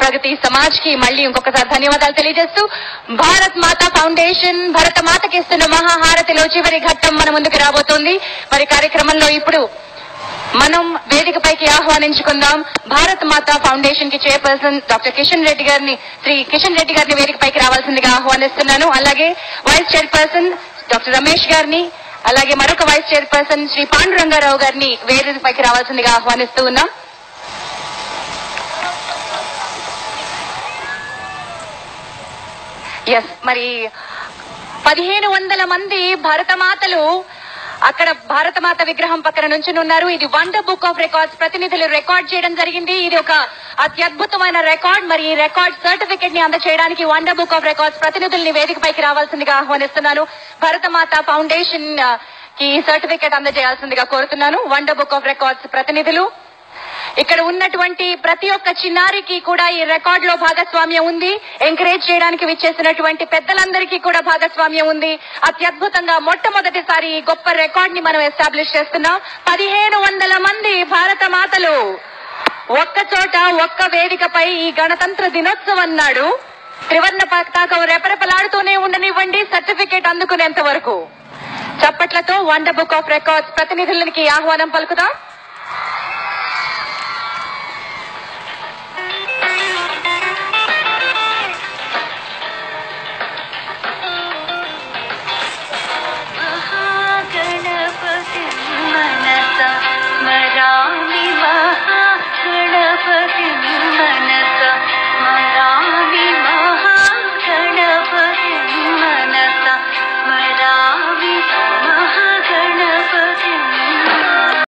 ప్రగతి సమాజ్ కి మళ్ళీ ఇంకొకసారి ధన్యవాదాలు తెలియజేస్తూ భారత్ మాతా ఫౌండేషన్ భరత మాతకి ఇస్తున్న మహాహారతిలో చివరి ఘట్టం మన ముందుకు రాబోతోంది. మరి కార్యక్రమంలో ఇప్పుడు మనం వేదికపైకి ఆహ్వానించుకుందాం భారత్ మాతా ఫౌండేషన్ కి చైర్పర్సన్ డాక్టర్ కిషన్ రెడ్డి గారిని, శ్రీ కిషన్ రెడ్డి గారిని వేదికపైకి రావాల్సిందిగా ఆహ్వానిస్తున్నాను. అలాగే వైస్ చైర్పర్సన్ డాక్టర్ రమేష్ గారిని, అలాగే మరొక వైస్ చైర్పర్సన్ శ్రీ పాండురంగారావు గారిని వేదికపైకి రావాల్సిందిగా ఆహ్వానిస్తూ ఉన్నాం. మరి 1500 మంది భారతమాతలు అక్కడ భారతమాత విగ్రహం పక్కన నుంచుని ఉన్నారు. ఇది వండర్ బుక్ ఆఫ్ రికార్డ్స్ ప్రతినిధులు రికార్డ్ చేయడం జరిగింది. ఇది ఒక అత్యద్భుతమైన రికార్డ్. మరి ఈ రికార్డ్ సర్టిఫికెట్ ని అందజేయడానికి వండర్ బుక్ ఆఫ్ రికార్డ్స్ ప్రతినిధుల్ని వేదికపైకి రావాల్సిందిగా ఆహ్వానిస్తున్నాను. భారతమాత ఫౌండేషన్ కి సర్టిఫికెట్ అందజేయాల్సిందిగా కోరుతున్నాను. వండర్ బుక్ ఆఫ్ రికార్డ్స్ ప్రతినిధులు, ఇక్కడ ఉన్నటువంటి ప్రతి ఒక్క చిన్నారికి కూడా ఈ రికార్డ్ లో భాగస్వామ్యం ఉంది. ఎంకరేజ్ చేయడానికి విచ్చేసినటువంటి పెద్దలందరికీ కూడా భాగస్వామ్యం ఉంది. అత్యద్భుతంగా మొట్టమొదటిసారి ఈ గొప్ప రికార్డ్ ని మనం ఎస్టాబ్లిష్ చేస్తున్నాం. 1500 మంది భారత మాతలు ఒక్క చోట ఒక్క వేదికపై ఈ గణతంత్ర దినోత్సవం నాడు త్రివర్ణ పతాకం రెపరెపలాడుతూనే ఉండనివ్వండి సర్టిఫికేట్ అందుకునేంత వరకు. చప్పట్లతో వండర్ బుక్ ఆఫ్ రికార్డ్స్ ప్రతినిధులకి ఆహ్వానం పలుకుదాం.